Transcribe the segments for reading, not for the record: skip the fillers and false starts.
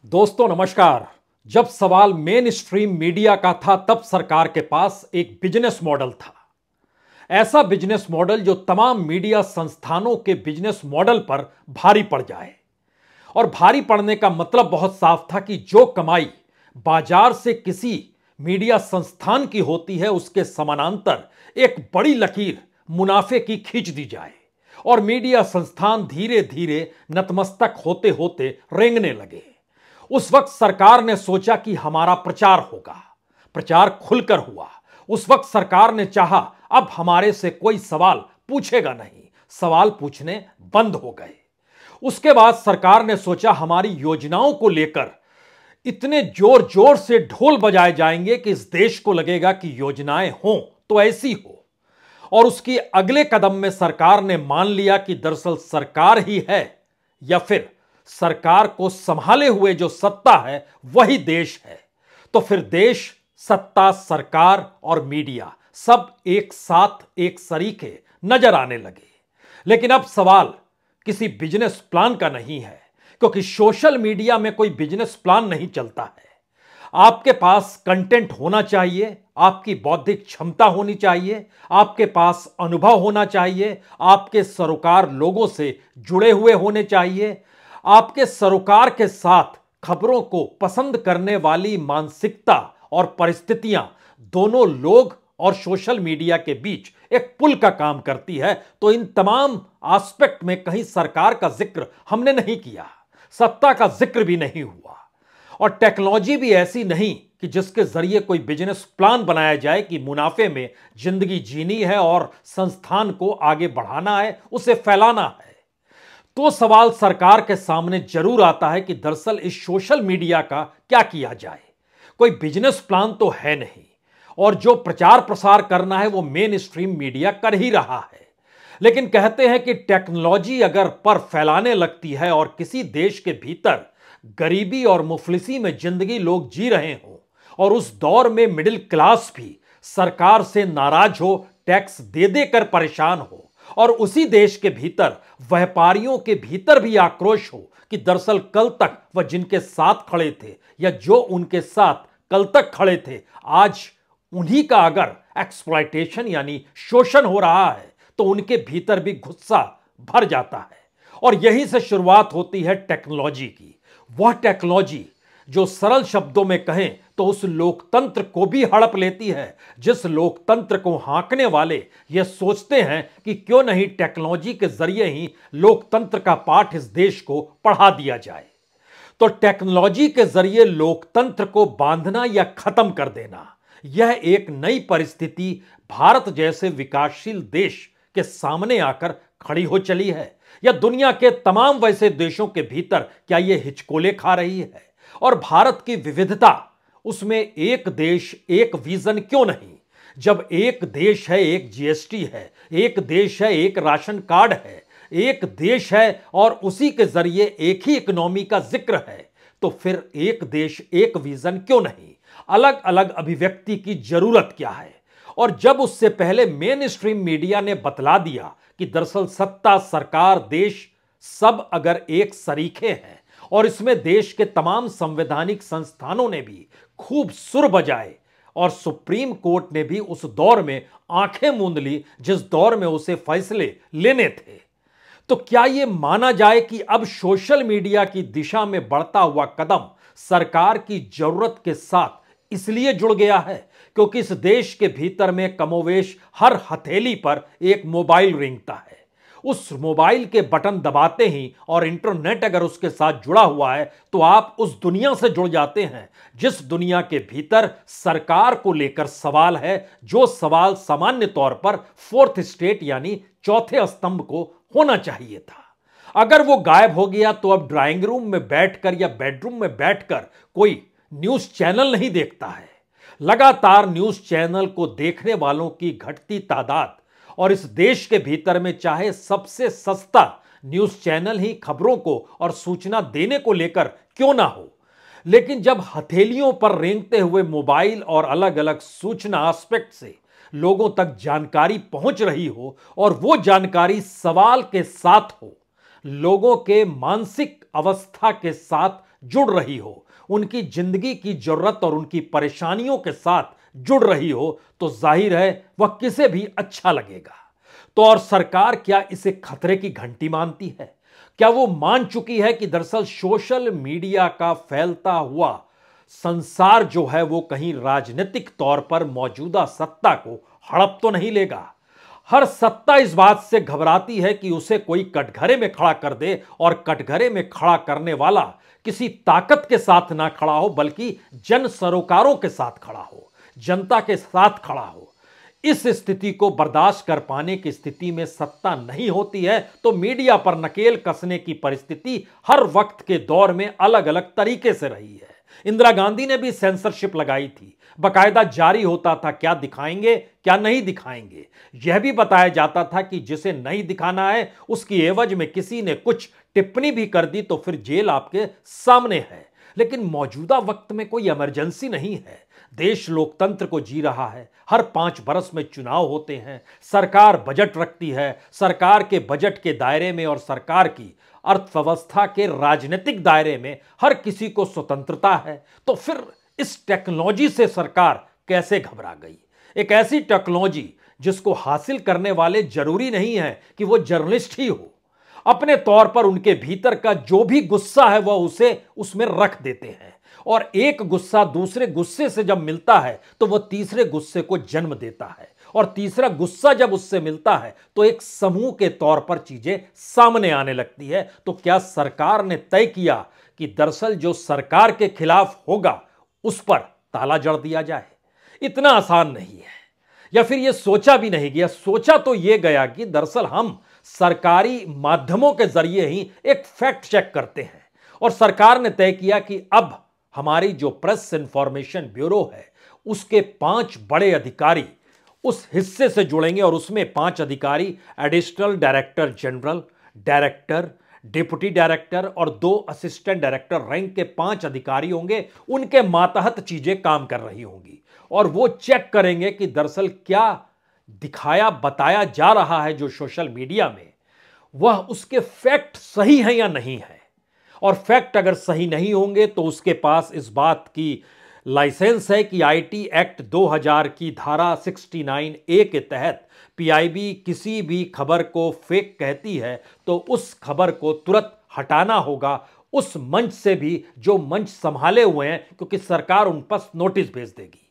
दोस्तों नमस्कार। जब सवाल मेन स्ट्रीम मीडिया का था तब सरकार के पास एक बिजनेस मॉडल था। ऐसा बिजनेस मॉडल जो तमाम मीडिया संस्थानों के बिजनेस मॉडल पर भारी पड़ जाए। और भारी पड़ने का मतलब बहुत साफ था कि जो कमाई बाजार से किसी मीडिया संस्थान की होती है उसके समानांतर एक बड़ी लकीर मुनाफे की खींच दी जाए और मीडिया संस्थान धीरे धीरे नतमस्तक होते होते रेंगने लगे। उस वक्त सरकार ने सोचा कि हमारा प्रचार होगा। प्रचार खुलकर हुआ। उस वक्त सरकार ने चाहा अब हमारे से कोई सवाल पूछेगा नहीं। सवाल पूछने बंद हो गए। उसके बाद सरकार ने सोचा हमारी योजनाओं को लेकर इतने जोर जोर से ढोल बजाए जाएंगे कि इस देश को लगेगा कि योजनाएं हों तो ऐसी हो। और उसकी अगले कदम में सरकार ने मान लिया कि दरअसल सरकार ही है या फिर सरकार को संभाले हुए जो सत्ता है वही देश है। तो फिर देश, सत्ता, सरकार और मीडिया सब एक साथ एक सरीखे नजर आने लगे। लेकिन अब सवाल किसी बिजनेस प्लान का नहीं है, क्योंकि सोशल मीडिया में कोई बिजनेस प्लान नहीं चलता है। आपके पास कंटेंट होना चाहिए, आपकी बौद्धिक क्षमता होनी चाहिए, आपके पास अनुभव होना चाहिए, आपके सरोकार लोगों से जुड़े हुए होने चाहिए, आपके सरोकार के साथ खबरों को पसंद करने वाली मानसिकता और परिस्थितियां दोनों लोग और सोशल मीडिया के बीच एक पुल का काम करती है। तो इन तमाम एस्पेक्ट में कहीं सरकार का जिक्र हमने नहीं किया, सत्ता का जिक्र भी नहीं हुआ, और टेक्नोलॉजी भी ऐसी नहीं कि जिसके जरिए कोई बिजनेस प्लान बनाया जाए कि मुनाफे में जिंदगी जीनी है और संस्थान को आगे बढ़ाना है, उसे फैलाना है। तो सवाल सरकार के सामने जरूर आता है कि दरअसल इस सोशल मीडिया का क्या किया जाए। कोई बिजनेस प्लान तो है नहीं, और जो प्रचार प्रसार करना है वो मेन स्ट्रीम मीडिया कर ही रहा है। लेकिन कहते हैं कि टेक्नोलॉजी अगर पर फैलाने लगती है और किसी देश के भीतर गरीबी और मुफलिसी में जिंदगी लोग जी रहे हों और उस दौर में मिडिल क्लास भी सरकार से नाराज हो, टैक्स दे देकर परेशान हो, और उसी देश के भीतर व्यापारियों के भीतर भी आक्रोश हो कि दरअसल कल तक वह जिनके साथ खड़े थे या जो उनके साथ कल तक खड़े थे, आज उन्हीं का अगर एक्सप्लॉयटेशन यानी शोषण हो रहा है तो उनके भीतर भी गुस्सा भर जाता है। और यहीं से शुरुआत होती है टेक्नोलॉजी की। वह टेक्नोलॉजी जो सरल शब्दों में कहें तो उस लोकतंत्र को भी हड़प लेती है, जिस लोकतंत्र को हाँकने वाले यह सोचते हैं कि क्यों नहीं टेक्नोलॉजी के जरिए ही लोकतंत्र का पाठ इस देश को पढ़ा दिया जाए। तो टेक्नोलॉजी के जरिए लोकतंत्र को बांधना या खत्म कर देना, यह एक नई परिस्थिति भारत जैसे विकासशील देश के सामने आकर खड़ी हो चली है। या दुनिया के तमाम वैसे देशों के भीतर क्या यह हिचकोले खा रही है? और भारत की विविधता, उसमें एक देश एक विजन क्यों नहीं? जब एक देश है, एक जीएसटी है, एक देश है, एक राशन कार्ड है, एक देश है और उसी के जरिए एक ही इकोनॉमी का जिक्र है, तो फिर एक देश एक विजन क्यों नहीं? अलग अलग अभिव्यक्ति की जरूरत क्या है? और जब उससे पहले मेन स्ट्रीम मीडिया ने बतला दिया कि दरअसल सत्ता, सरकार, देश सब अगर एक सरीखे हैं और इसमें देश के तमाम संवैधानिक संस्थानों ने भी खूब सुर बजाए, और सुप्रीम कोर्ट ने भी उस दौर में आंखें मूंद ली जिस दौर में उसे फैसले लेने थे, तो क्या यह माना जाए कि अब सोशल मीडिया की दिशा में बढ़ता हुआ कदम सरकार की जरूरत के साथ इसलिए जुड़ गया है क्योंकि इस देश के भीतर में कमोवेश हर हथेली पर एक मोबाइल रेंगता है। उस मोबाइल के बटन दबाते ही और इंटरनेट अगर उसके साथ जुड़ा हुआ है तो आप उस दुनिया से जुड़ जाते हैं जिस दुनिया के भीतर सरकार को लेकर सवाल है, जो सवाल सामान्य तौर पर फोर्थ स्टेट यानी चौथे स्तंभ को होना चाहिए था। अगर वो गायब हो गया तो अब ड्राइंग रूम में बैठकर या बेडरूम में बैठकर कोई न्यूज चैनल नहीं देखता है। लगातार न्यूज चैनल को देखने वालों की घटती तादाद, और इस देश के भीतर में चाहे सबसे सस्ता न्यूज चैनल ही खबरों को और सूचना देने को लेकर क्यों ना हो, लेकिन जब हथेलियों पर रेंगते हुए मोबाइल और अलग अलग सूचना एस्पेक्ट से लोगों तक जानकारी पहुंच रही हो और वो जानकारी सवाल के साथ हो, लोगों के मानसिक अवस्था के साथ जुड़ रही हो, उनकी जिंदगी की जरूरत और उनकी परेशानियों के साथ जुड़ रही हो, तो जाहिर है वह किसे भी अच्छा लगेगा। तो और सरकार क्या इसे खतरे की घंटी मानती है? क्या वो मान चुकी है कि दरअसल सोशल मीडिया का फैलता हुआ संसार जो है वो कहीं राजनीतिक तौर पर मौजूदा सत्ता को हड़प तो नहीं लेगा? हर सत्ता इस बात से घबराती है कि उसे कोई कटघरे में खड़ा कर दे, और कटघरे में खड़ा करने वाला किसी ताकत के साथ ना खड़ा हो, बल्कि जन सरोकारों के साथ खड़ा हो, जनता के साथ खड़ा हो। इस स्थिति को बर्दाश्त कर पाने की स्थिति में सत्ता नहीं होती है, तो मीडिया पर नकेल कसने की परिस्थिति हर वक्त के दौर में अलग अलग तरीके से रही है। इंदिरा गांधी ने भी सेंसरशिप लगाई थी, बकायदा जारी होता था क्या दिखाएंगे क्या नहीं दिखाएंगे। यह भी बताया जाता था कि जिसे नहीं दिखाना है उसकी एवज में किसी ने कुछ टिप्पणी भी कर दी तो फिर जेल आपके सामने है। लेकिन मौजूदा वक्त में कोई इमरजेंसी नहीं है, देश लोकतंत्र को जी रहा है। हर 5 बरस में चुनाव होते हैं, सरकार बजट रखती है, सरकार के बजट के दायरे में और सरकार की अर्थव्यवस्था के राजनीतिक दायरे में हर किसी को स्वतंत्रता है। तो फिर इस टेक्नोलॉजी से सरकार कैसे घबरा गई? एक ऐसी टेक्नोलॉजी जिसको हासिल करने वाले जरूरी नहीं है कि वो जर्नलिस्ट ही हो, अपने तौर पर उनके भीतर का जो भी गुस्सा है वह उसे उसमें रख देते हैं, और एक गुस्सा दूसरे गुस्से से जब मिलता है तो वह तीसरे गुस्से को जन्म देता है, और तीसरा गुस्सा जब उससे मिलता है तो एक समूह के तौर पर चीजें सामने आने लगती है। तो क्या सरकार ने तय किया कि दरअसल जो सरकार के खिलाफ होगा उस पर ताला जड़ दिया जाए? इतना आसान नहीं है, या फिर यह सोचा भी नहीं गया। सोचा तो यह गया कि दरअसल हम सरकारी माध्यमों के जरिए ही एक फैक्ट चेक करते हैं, और सरकार ने तय किया कि अब हमारी जो प्रेस इंफॉर्मेशन ब्यूरो है उसके 5 बड़े अधिकारी उस हिस्से से जुड़ेंगे, और उसमें 5 अधिकारी additional director general, director, deputy director और 2 असिस्टेंट डायरेक्टर रैंक के 5 अधिकारी होंगे। उनके मातहत चीजें काम कर रही होंगी, और वो चेक करेंगे कि दरअसल क्या दिखाया बताया जा रहा है जो सोशल मीडिया में, वह उसके फैक्ट सही है या नहीं है। और फैक्ट अगर सही नहीं होंगे तो उसके पास इस बात की लाइसेंस है कि आईटी एक्ट 2000 की धारा 69A के तहत पीआईबी किसी भी खबर को फेक कहती है तो उस खबर को तुरंत हटाना होगा उस मंच से भी जो मंच संभाले हुए हैं, क्योंकि सरकार उन पर नोटिस भेज देगी।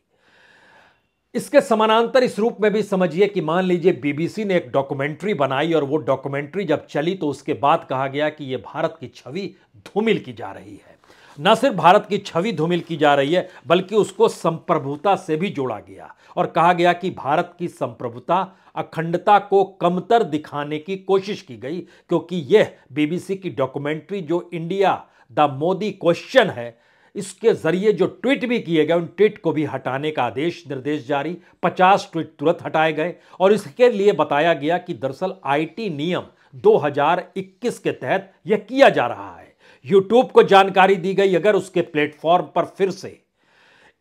इसके समानांतर इस रूप में भी समझिए कि मान लीजिए बीबीसी ने एक डॉक्यूमेंट्री बनाई, और वो डॉक्यूमेंट्री जब चली तो उसके बाद कहा गया कि यह भारत की छवि धूमिल की जा रही है। न सिर्फ भारत की छवि धूमिल की जा रही है, बल्कि उसको संप्रभुता से भी जोड़ा गया, और कहा गया कि भारत की संप्रभुता अखंडता को कमतर दिखाने की कोशिश की गई, क्योंकि यह बीबीसी की डॉक्यूमेंट्री जो इंडिया द मोदी क्वेश्चन है, इसके जरिए जो ट्वीट भी किए गए उन ट्वीट को भी हटाने का आदेश निर्देश जारी, 50 ट्वीट तुरंत हटाए गए। और इसके लिए बताया गया कि दरअसल आईटी नियम 2021 के तहत यह किया जा रहा है। यूट्यूब को जानकारी दी गई अगर उसके प्लेटफॉर्म पर फिर से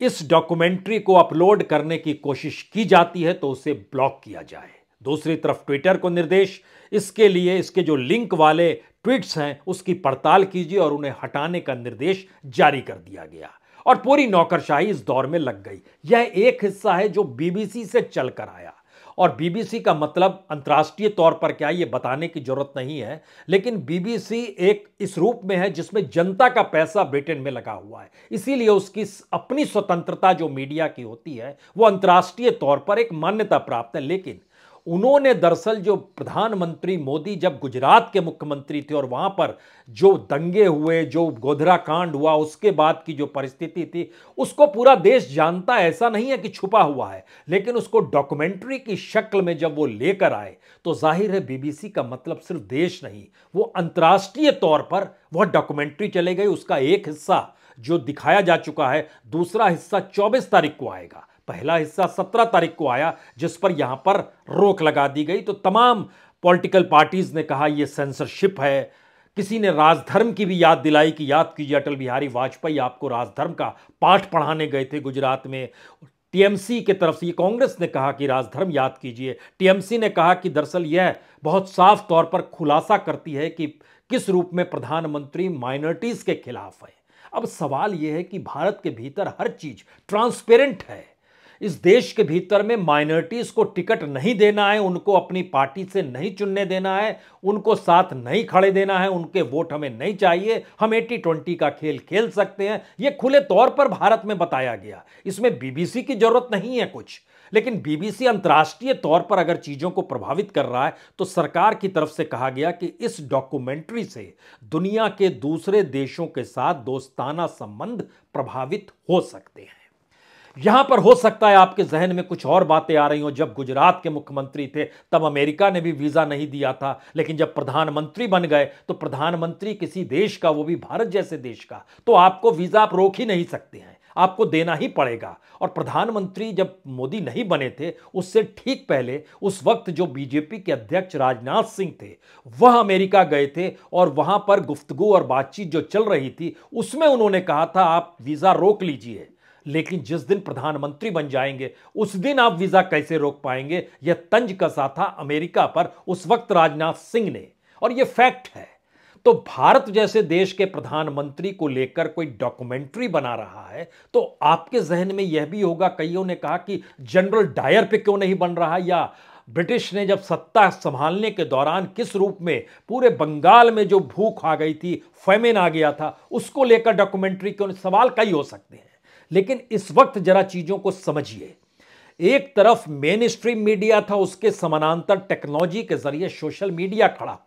इस डॉक्यूमेंट्री को अपलोड करने की कोशिश की जाती है तो उसे ब्लॉक किया जाए। दूसरी तरफ ट्विटर को निर्देश, इसके लिए इसके जो लिंक वाले ट्वीट्स हैं उसकी पड़ताल कीजिए, और उन्हें हटाने का निर्देश जारी कर दिया गया, और पूरी नौकरशाही इस दौर में लग गई। यह एक हिस्सा है जो बीबीसी से चलकर आया, और बीबीसी का मतलब अंतर्राष्ट्रीय तौर पर क्या ये बताने की जरूरत नहीं है, लेकिन बीबीसी एक इस रूप में है जिसमें जनता का पैसा ब्रिटेन में लगा हुआ है, इसीलिए उसकी अपनी स्वतंत्रता जो मीडिया की होती है वो अंतर्राष्ट्रीय तौर पर एक मान्यता प्राप्त है। लेकिन उन्होंने दरअसल जो प्रधानमंत्री मोदी जब गुजरात के मुख्यमंत्री थे और वहां पर जो दंगे हुए, जो गोधरा कांड हुआ, उसके बाद की जो परिस्थिति थी उसको पूरा देश जानता है, ऐसा नहीं है कि छुपा हुआ है। लेकिन उसको डॉक्यूमेंट्री की शक्ल में जब वो लेकर आए तो जाहिर है बीबीसी का मतलब सिर्फ देश नहीं, वो अंतर्राष्ट्रीय तौर पर वह डॉक्यूमेंट्री चले गई। उसका एक हिस्सा जो दिखाया जा चुका है, दूसरा हिस्सा 24 तारीख को आएगा, पहला हिस्सा 17 तारीख को आया, जिस पर यहां पर रोक लगा दी गई। तो तमाम पॉलिटिकल पार्टीज ने कहा यह सेंसरशिप है। किसी ने राजधर्म की भी याद दिलाई कि याद कीजिए अटल बिहारी वाजपेयी आपको राजधर्म का पाठ पढ़ाने गए थे गुजरात में। टीएमसी की तरफ से कांग्रेस ने कहा कि राजधर्म याद कीजिए। टीएमसी ने कहा कि दरअसल यह बहुत साफ तौर पर खुलासा करती है कि किस रूप में प्रधानमंत्री माइनॉरिटीज के खिलाफ है। अब सवाल यह है कि भारत के भीतर हर चीज ट्रांसपेरेंट है। इस देश के भीतर में माइनॉरिटीज को टिकट नहीं देना है, उनको अपनी पार्टी से नहीं चुनने देना है, उनको साथ नहीं खड़े देना है, उनके वोट हमें नहीं चाहिए, हम 80-20 का खेल खेल सकते हैं। यह खुले तौर पर भारत में बताया गया। इसमें बीबीसी की जरूरत नहीं है कुछ, लेकिन बीबीसी अंतर्राष्ट्रीय तौर पर अगर चीजों को प्रभावित कर रहा है तो सरकार की तरफ से कहा गया कि इस डॉक्यूमेंट्री से दुनिया के दूसरे देशों के साथ दोस्ताना संबंध प्रभावित हो सकते हैं। यहां पर हो सकता है आपके जहन में कुछ और बातें आ रही हो। जब गुजरात के मुख्यमंत्री थे तब अमेरिका ने भी वीजा नहीं दिया था, लेकिन जब प्रधानमंत्री बन गए तो प्रधानमंत्री किसी देश का, वो भी भारत जैसे देश का, तो आपको वीजा आप रोक ही नहीं सकते हैं, आपको देना ही पड़ेगा। और प्रधानमंत्री जब मोदी नहीं बने थे उससे ठीक पहले उस वक्त जो बीजेपी के अध्यक्ष राजनाथ सिंह थे वह अमेरिका गए थे और वहां पर गुफ्तगू और बातचीत जो चल रही थी उसमें उन्होंने कहा था आप वीजा रोक लीजिए, लेकिन जिस दिन प्रधानमंत्री बन जाएंगे उस दिन आप वीजा कैसे रोक पाएंगे। यह तंज कसा था अमेरिका पर उस वक्त राजनाथ सिंह ने, और यह फैक्ट है। तो भारत जैसे देश के प्रधानमंत्री को लेकर कोई डॉक्यूमेंट्री बना रहा है तो आपके जहन में यह भी होगा, कईयों ने कहा कि जनरल डायर पे क्यों नहीं बन रहा, या ब्रिटिश ने जब सत्ता संभालने के दौरान किस रूप में पूरे बंगाल में जो भूख आ गई थी, फेमिन आ गया था, उसको लेकर डॉक्यूमेंट्री क्यों। सवाल कई हो सकते हैं, लेकिन इस वक्त जरा चीजों को समझिए। एक तरफ मेन स्ट्रीम मीडिया था, उसके समानांतर टेक्नोलॉजी के जरिए सोशल मीडिया खड़ा हुआ।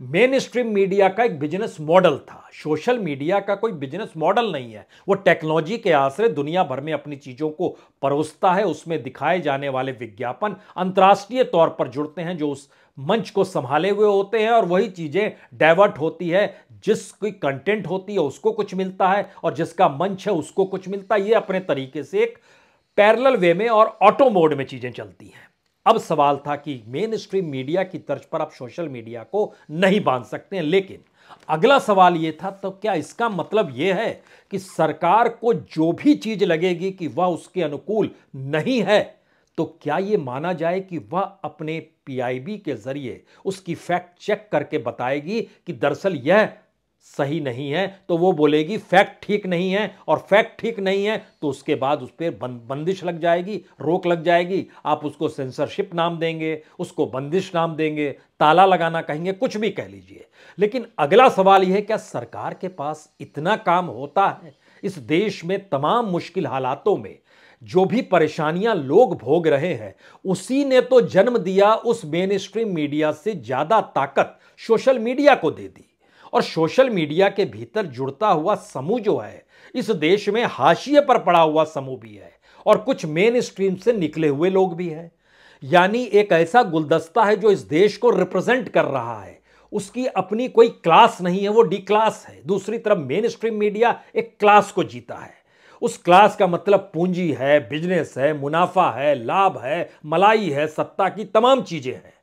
मेन स्ट्रीम मीडिया का एक बिजनेस मॉडल था, सोशल मीडिया का कोई बिजनेस मॉडल नहीं है। वो टेक्नोलॉजी के आश्रय दुनिया भर में अपनी चीजों को परोसता है। उसमें दिखाए जाने वाले विज्ञापन अंतर्राष्ट्रीय तौर पर जुड़ते हैं जो उस मंच को संभाले हुए होते हैं, और वही चीजें डाइवर्ट होती है। जिसकी कंटेंट होती है उसको कुछ मिलता है और जिसका मंच है उसको कुछ मिलता है। ये अपने तरीके से एक पैरेलल वे में और ऑटो मोड में चीजें चलती हैं। अब सवाल था कि मेन स्ट्रीम मीडिया की तर्ज पर आप सोशल मीडिया को नहीं बांध सकते हैं, लेकिन अगला सवाल यह था तो क्या इसका मतलब यह है कि सरकार को जो भी चीज लगेगी कि वह उसके अनुकूल नहीं है तो क्या यह माना जाए कि वह अपने पीआईबी के जरिए उसकी फैक्ट चेक करके बताएगी कि दरअसल यह सही नहीं है, तो वो बोलेगी फैक्ट ठीक नहीं है, और फैक्ट ठीक नहीं है तो उसके बाद उस पर बंदिश लग जाएगी, रोक लग जाएगी। आप उसको सेंसरशिप नाम देंगे, उसको बंदिश नाम देंगे, ताला लगाना कहेंगे, कुछ भी कह लीजिए। लेकिन अगला सवाल यह है क्या सरकार के पास इतना काम होता है। इस देश में तमाम मुश्किल हालातों में जो भी परेशानियां लोग भोग रहे हैं उसी ने तो जन्म दिया, उस मेन स्ट्रीम मीडिया से ज्यादा ताकत सोशल मीडिया को दे दी। और सोशल मीडिया के भीतर जुड़ता हुआ समूह जो है इस देश में हाशिए पर पड़ा हुआ समूह भी है और कुछ मेन स्ट्रीम से निकले हुए लोग भी हैं। यानी एक ऐसा गुलदस्ता है जो इस देश को रिप्रेजेंट कर रहा है, उसकी अपनी कोई क्लास नहीं है, वो डी क्लास है। दूसरी तरफ मेन स्ट्रीम मीडिया एक क्लास को जीता है। उस क्लास का मतलब पूंजी है, बिजनेस है, मुनाफा है, लाभ है, मलाई है, सत्ता की तमाम चीजें हैं।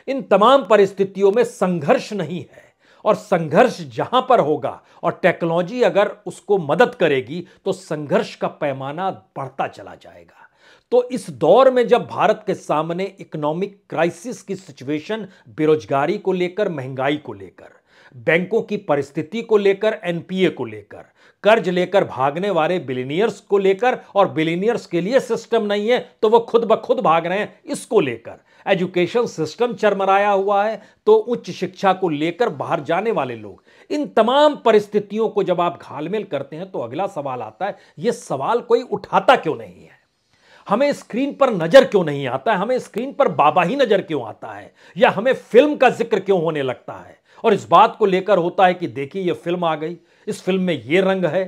इन तमाम परिस्थितियों में संघर्ष नहीं है, और संघर्ष जहां पर होगा और टेक्नोलॉजी अगर उसको मदद करेगी तो संघर्ष का पैमाना बढ़ता चला जाएगा। तो इस दौर में जब भारत के सामने इकोनॉमिक क्राइसिस की सिचुएशन, बेरोजगारी को लेकर, महंगाई को लेकर, बैंकों की परिस्थिति को लेकर, एनपीए को लेकर, कर्ज लेकर भागने वाले बिलियनियर्स को लेकर, और बिलियनियर्स के लिए सिस्टम नहीं है तो वो खुद ब खुद भाग रहे हैं, इसको लेकर एजुकेशन सिस्टम चरमराया हुआ है, तो उच्च शिक्षा को लेकर बाहर जाने वाले लोग, इन तमाम परिस्थितियों को जब आप घालमेल करते हैं तो अगला सवाल आता है, यह सवाल कोई उठाता क्यों नहीं है। हमें स्क्रीन पर नजर क्यों नहीं आता है, हमें स्क्रीन पर बाबा ही नजर क्यों आता है, या हमें फिल्म का जिक्र क्यों होने लगता है। और इस बात को लेकर होता है कि देखिए ये फिल्म आ गई, इस फिल्म में ये रंग है।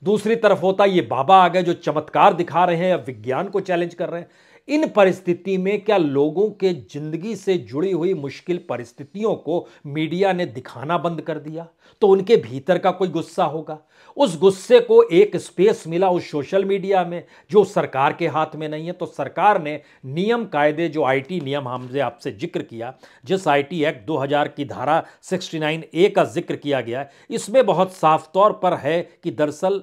दूसरी तरफ होता है ये बाबा आ गए जो चमत्कार दिखा रहे हैं या विज्ञान को चैलेंज कर रहे हैं। इन परिस्थिति में क्या लोगों के जिंदगी से जुड़ी हुई मुश्किल परिस्थितियों को मीडिया ने दिखाना बंद कर दिया तो उनके भीतर का कोई गुस्सा होगा। उस गुस्से को एक स्पेस मिला उस सोशल मीडिया में जो सरकार के हाथ में नहीं है। तो सरकार ने नियम कायदे, जो आईटी नियम हमने आपसे जिक्र किया, जिस आईटी एक्ट 2000 की धारा 69A का जिक्र किया गया है, इसमें बहुत साफ तौर पर है कि दरअसल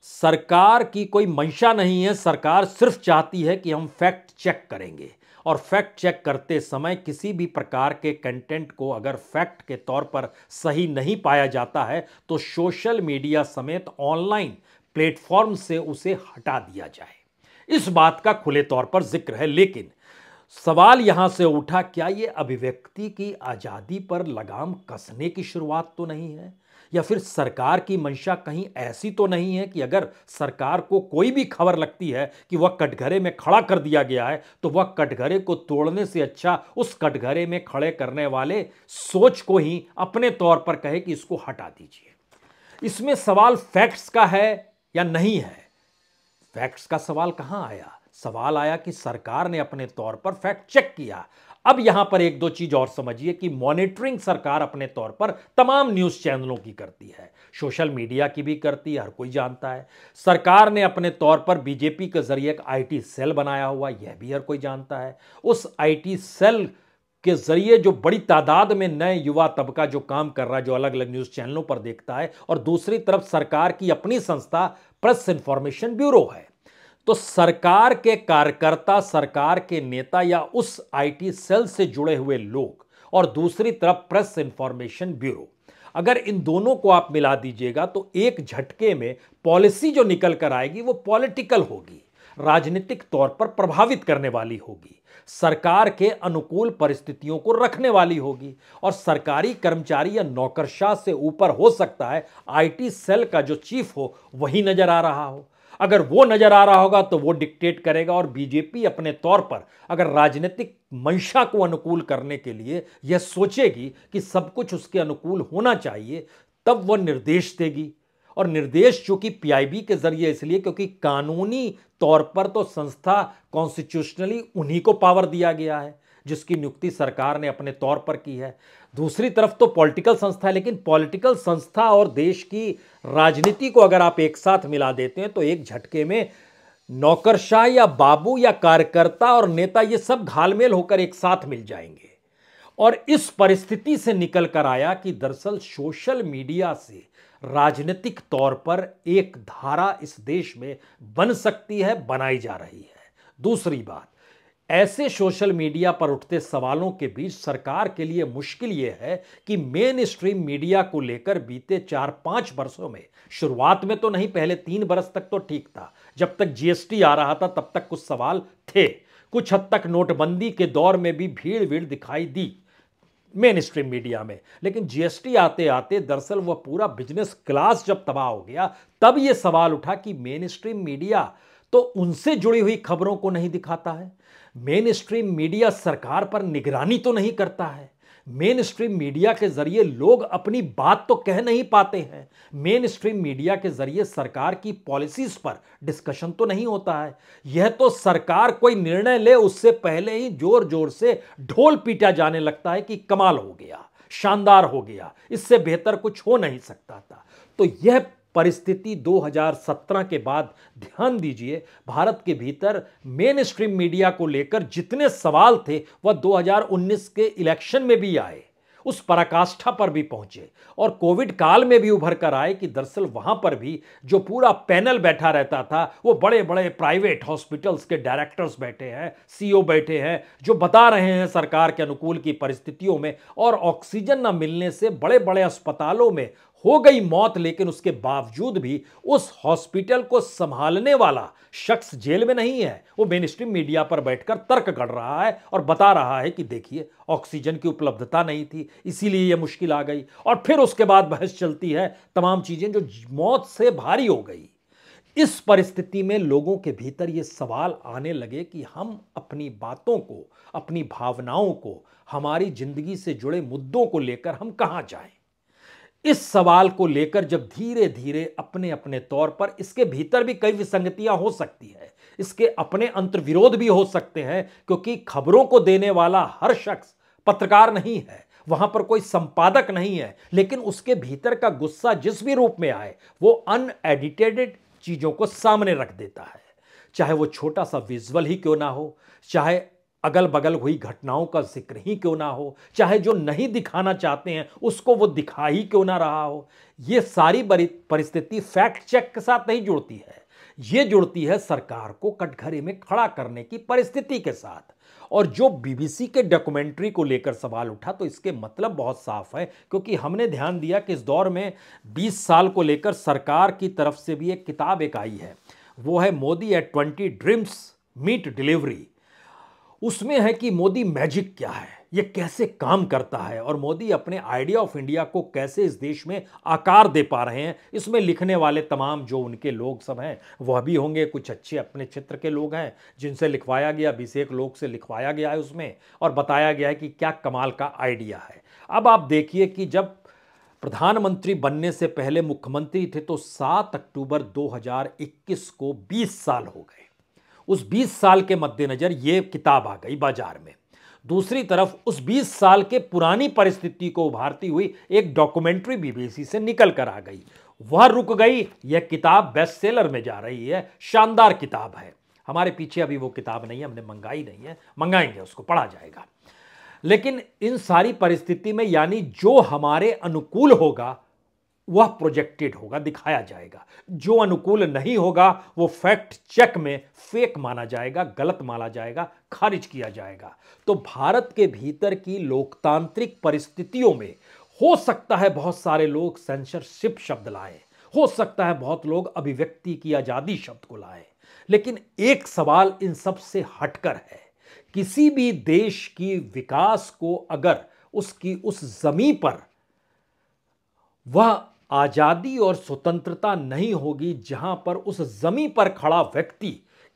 सरकार की कोई मंशा नहीं है, सरकार सिर्फ चाहती है कि हम फैक्ट चेक करेंगे। और फैक्ट चेक करते समय किसी भी प्रकार के कंटेंट को अगर फैक्ट के तौर पर सही नहीं पाया जाता है तो सोशल मीडिया समेत ऑनलाइन प्लेटफॉर्म से उसे हटा दिया जाए। इस बात का खुले तौर पर जिक्र है, लेकिन सवाल यहां से उठा, क्या यह अभिव्यक्ति की आजादी पर लगाम कसने की शुरुआत तो नहीं है? या फिर सरकार की मंशा कहीं ऐसी तो नहीं है कि अगर सरकार को कोई भी खबर लगती है कि वह कटघरे में खड़ा कर दिया गया है तो वह कटघरे को तोड़ने से अच्छा उस कटघरे में खड़े करने वाले सोच को ही अपने तौर पर कहे कि इसको हटा दीजिए। इसमें सवाल फैक्ट्स का है या नहीं है? फैक्ट्स का सवाल कहां आया? सवाल आया कि सरकार ने अपने तौर पर फैक्ट चेक किया। अब यहां पर एक दो चीज और समझिए कि मॉनिटरिंग सरकार अपने तौर पर तमाम न्यूज चैनलों की करती है, सोशल मीडिया की भी करती है, हर कोई जानता है। सरकार ने अपने तौर पर बीजेपी के जरिए एक आईटी सेल बनाया हुआ, यह भी हर कोई जानता है। उस आईटी सेल के जरिए जो बड़ी तादाद में नए युवा तबका जो काम कर रहा है, जो अलग अलग न्यूज चैनलों पर देखता है, और दूसरी तरफ सरकार की अपनी संस्था प्रेस इंफॉर्मेशन ब्यूरो है। तो सरकार के कार्यकर्ता, सरकार के नेता या उस आईटी सेल से जुड़े हुए लोग, और दूसरी तरफ प्रेस इंफॉर्मेशन ब्यूरो, अगर इन दोनों को आप मिला दीजिएगा तो एक झटके में पॉलिसी जो निकल कर आएगी वो पॉलिटिकल होगी, राजनीतिक तौर पर प्रभावित करने वाली होगी, सरकार के अनुकूल परिस्थितियों को रखने वाली होगी। और सरकारी कर्मचारी या नौकरशाह से ऊपर हो सकता है आईटी सेल का जो चीफ हो वही नजर आ रहा हो। अगर वो नजर आ रहा होगा तो वो डिक्टेट करेगा, और बीजेपी अपने तौर पर अगर राजनीतिक मंशा को अनुकूल करने के लिए यह सोचेगी कि सब कुछ उसके अनुकूल होना चाहिए, तब वह निर्देश देगी। और निर्देश चूंकि पीआईबी के जरिए, इसलिए क्योंकि कानूनी तौर पर तो संस्था कॉन्स्टिट्यूशनली उन्हीं को पावर दिया गया है जिसकी नियुक्ति सरकार ने अपने तौर पर की है। दूसरी तरफ तो पॉलिटिकल संस्था है, लेकिन पॉलिटिकल संस्था और देश की राजनीति को अगर आप एक साथ मिला देते हैं तो एक झटके में नौकरशाह या बाबू या कार्यकर्ता और नेता ये सब घालमेल होकर एक साथ मिल जाएंगे। और इस परिस्थिति से निकल कर आया कि दरअसल सोशल मीडिया से राजनीतिक तौर पर एक धारा इस देश में बन सकती है, बनाई जा रही है। दूसरी बात, ऐसे सोशल मीडिया पर उठते सवालों के बीच सरकार के लिए मुश्किल यह है कि मेन स्ट्रीम मीडिया को लेकर बीते 4-5 वर्षों में, शुरुआत में तो नहीं, पहले 3 वर्ष तक तो ठीक था, जब तक जीएसटी आ रहा था तब तक कुछ सवाल थे, कुछ हद तक नोटबंदी के दौर में भी भीड़ दिखाई दी मेन स्ट्रीम मीडिया में। लेकिन जीएसटी आते आते दरअसल वह पूरा बिजनेस क्लास जब तबाह हो गया, तब यह सवाल उठा कि मेन स्ट्रीम मीडिया तो उनसे जुड़ी हुई खबरों को नहीं दिखाता है, मेन स्ट्रीम मीडिया सरकार पर निगरानी तो नहीं करता है, मेन स्ट्रीम मीडिया के जरिए लोग अपनी बात तो कह नहीं पाते हैं, मेन स्ट्रीम मीडिया के जरिए सरकार की पॉलिसीज पर डिस्कशन तो नहीं होता है। यह तो सरकार कोई निर्णय ले उससे पहले ही जोर जोर से ढोल पीटा जाने लगता है कि कमाल हो गया, शानदार हो गया, इससे बेहतर कुछ हो नहीं सकता था। तो यह परिस्थिति 2017 के बाद, ध्यान दीजिए, भारत के भीतर मेन स्ट्रीम मीडिया को लेकर जितने सवाल थे वह 2019 के इलेक्शन में भी आए, उस पराकाष्ठा पर भी पहुंचे, और कोविड काल में भी उभर कर आए कि दरअसल वहां पर भी जो पूरा पैनल बैठा रहता था वो बड़े बड़े प्राइवेट हॉस्पिटल्स के डायरेक्टर्स बैठे हैं, सीईओ बैठे हैं, जो बता रहे हैं सरकार के अनुकूल की परिस्थितियों में और ऑक्सीजन न मिलने से बड़े बड़े अस्पतालों में हो गई मौत, लेकिन उसके बावजूद भी उस हॉस्पिटल को संभालने वाला शख्स जेल में नहीं है, वो मेन स्ट्रीम मीडिया पर बैठकर तर्क गढ़ रहा है और बता रहा है कि देखिए ऑक्सीजन की उपलब्धता नहीं थी इसीलिए यह मुश्किल आ गई, और फिर उसके बाद बहस चलती है तमाम चीजें जो मौत से भारी हो गई। इस परिस्थिति में लोगों के भीतर ये सवाल आने लगे कि हम अपनी बातों को, अपनी भावनाओं को, हमारी जिंदगी से जुड़े मुद्दों को लेकर हम कहां जाएं। इस सवाल को लेकर जब धीरे धीरे अपने अपने तौर पर, इसके भीतर भी कई विसंगतियां हो सकती है, इसके अपने अंतर्विरोध भी हो सकते हैं, क्योंकि खबरों को देने वाला हर शख्स पत्रकार नहीं है, वहां पर कोई संपादक नहीं है, लेकिन उसके भीतर का गुस्सा जिस भी रूप में आए वो अनएडिटेड चीजों को सामने रख देता है, चाहे वो छोटा सा विजुअल ही क्यों ना हो, चाहे अगल बगल हुई घटनाओं का जिक्र ही क्यों ना हो, चाहे जो नहीं दिखाना चाहते हैं उसको वो दिखा ही क्यों ना रहा हो। ये सारी परिस्थिति फैक्ट चेक के साथ नहीं जुड़ती है, ये जुड़ती है सरकार को कटघरे में खड़ा करने की परिस्थिति के साथ। और जो बीबीसी के डॉक्यूमेंट्री को लेकर सवाल उठा तो इसके मतलब बहुत साफ है, क्योंकि हमने ध्यान दिया कि इस दौर में 20 साल को लेकर सरकार की तरफ से भी एक किताब एक आई है, वो है Modi at 20 dreams meet delivery. उसमें है कि मोदी मैजिक क्या है, ये कैसे काम करता है और मोदी अपने आइडिया ऑफ इंडिया को कैसे इस देश में आकार दे पा रहे हैं। इसमें लिखने वाले तमाम जो उनके लोग सब हैं वह भी होंगे, कुछ अच्छे अपने क्षेत्र के लोग हैं जिनसे लिखवाया गया, 20 लोग से लिखवाया गया है उसमें, और बताया गया है कि क्या कमाल का आइडिया है। अब आप देखिए कि जब प्रधानमंत्री बनने से पहले मुख्यमंत्री थे तो 7 अक्टूबर 2021 को 20 साल हो गए। उस 20 साल के मद्देनजर यह किताब आ गई बाजार में। दूसरी तरफ उस 20 साल के पुरानी परिस्थिति को उभारती हुई एक डॉक्यूमेंट्री बीबीसी से निकल कर आ गई, वह रुक गई। यह किताब बेस्ट सेलर में जा रही है, शानदार किताब है। हमारे पीछे अभी वो किताब नहीं है, हमने मंगाई नहीं है, मंगाएंगे, उसको पढ़ा जाएगा। लेकिन इन सारी परिस्थिति में यानी जो हमारे अनुकूल होगा वह प्रोजेक्टेड होगा, दिखाया जाएगा। जो अनुकूल नहीं होगा वो फैक्ट चेक में फेक माना जाएगा, गलत माना जाएगा, खारिज किया जाएगा। तो भारत के भीतर की लोकतांत्रिक परिस्थितियों में हो सकता है बहुत सारे लोग सेंसरशिप शब्द लाएं, हो सकता है बहुत लोग अभिव्यक्ति की आजादी शब्द को लाएं, लेकिन एक सवाल इन सब से हटकर है। किसी भी देश की विकास को अगर उसकी उस जमीन पर वह आजादी और स्वतंत्रता नहीं होगी जहां पर उस जमीन पर खड़ा व्यक्ति,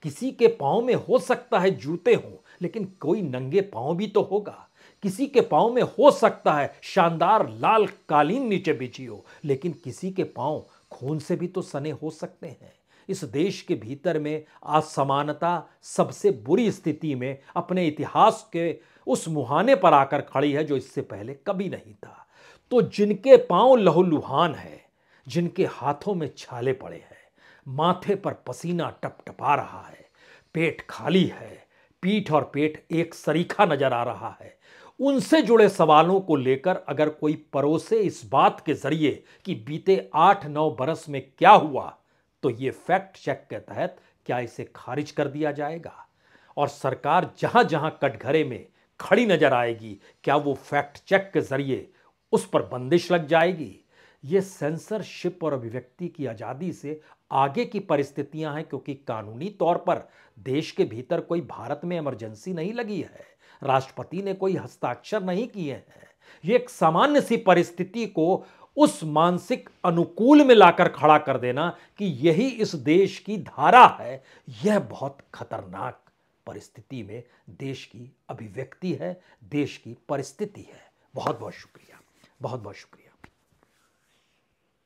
किसी के पांव में हो सकता है जूते हों लेकिन कोई नंगे पांव भी तो होगा, किसी के पांव में हो सकता है शानदार लाल कालीन नीचे बिछी हो लेकिन किसी के पांव खून से भी तो सने हो सकते हैं। इस देश के भीतर में असमानता सबसे बुरी स्थिति में अपने इतिहास के उस मुहाने पर आकर खड़ी है जो इससे पहले कभी नहीं था। तो जिनके पांव लहूलुहान है, जिनके हाथों में छाले पड़े हैं, माथे पर पसीना टपटपा रहा है, पेट खाली है, पीठ और पेट एक सरीखा नजर आ रहा है, उनसे जुड़े सवालों को लेकर अगर कोई परोसे इस बात के जरिए कि बीते 8-9 बरस में क्या हुआ, तो ये फैक्ट चेक के तहत क्या इसे खारिज कर दिया जाएगा? और सरकार जहां जहां कटघरे में खड़ी नजर आएगी, क्या वो फैक्ट चेक के जरिए उस पर बंदिश लग जाएगी? ये सेंसरशिप और अभिव्यक्ति की आजादी से आगे की परिस्थितियां हैं, क्योंकि कानूनी तौर पर देश के भीतर कोई भारत में इमरजेंसी नहीं लगी है, राष्ट्रपति ने कोई हस्ताक्षर नहीं किए हैं। ये एक सामान्य सी परिस्थिति को उस मानसिक अनुकूल में लाकर खड़ा कर देना कि यही इस देश की धारा है, यह बहुत खतरनाक परिस्थिति में देश की अभिव्यक्ति है, देश की परिस्थिति है। बहुत बहुत शुक्रिया, बहुत बहुत शुक्रिया।